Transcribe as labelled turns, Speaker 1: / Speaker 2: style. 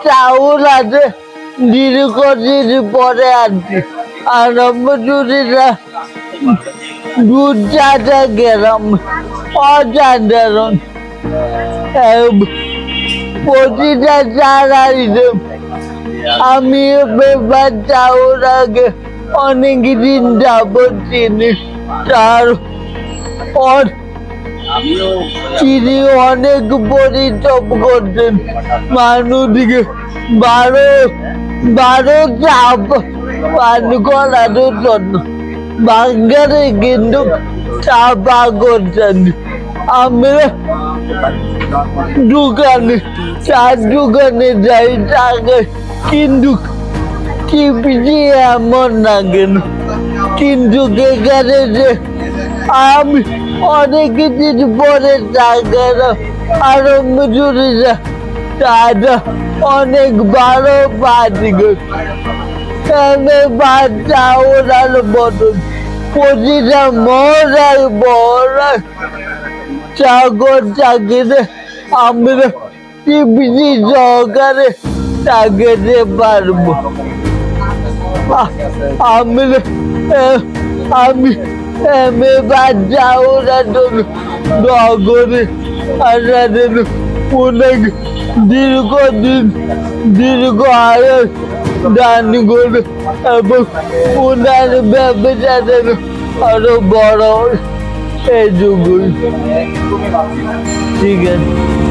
Speaker 1: চাউল আছে দীর্ঘদিন পরে আনছি আর মজুরিরা দুধ চাটা গেলাম অসাধারণ প্রতিটা চারা আমি চাউল আগে অনেক দিন যাবত চিনি তার তিনি অনেক পরিশ্রম করতেন মানুষকে বারো চাপ পান করার জন্য বাঙালি কিন্তু চাপা করছেন আমরা চার দোকানে যাই তাকে কিন্তু টিপি এমন না কেন কিন্তু এখানে যে আমি অনেক দিন পরে টাকার আরো মজুরিরা তারা অনেক ভালো পাচ্ছি বাচ্চা ওরার বদল প্রতিটা মরাই বড় চাকর চাকরিতে আমরা টিপি সহকারে চাকরিতে পারবো আমি বাচ্চা ওরা নগরে আসাদের অনেক দীর্ঘ আয়ুষ দান করে এবং ওনার ব্যবসাদের আরো বড় এই যুগ ঠিক আছে।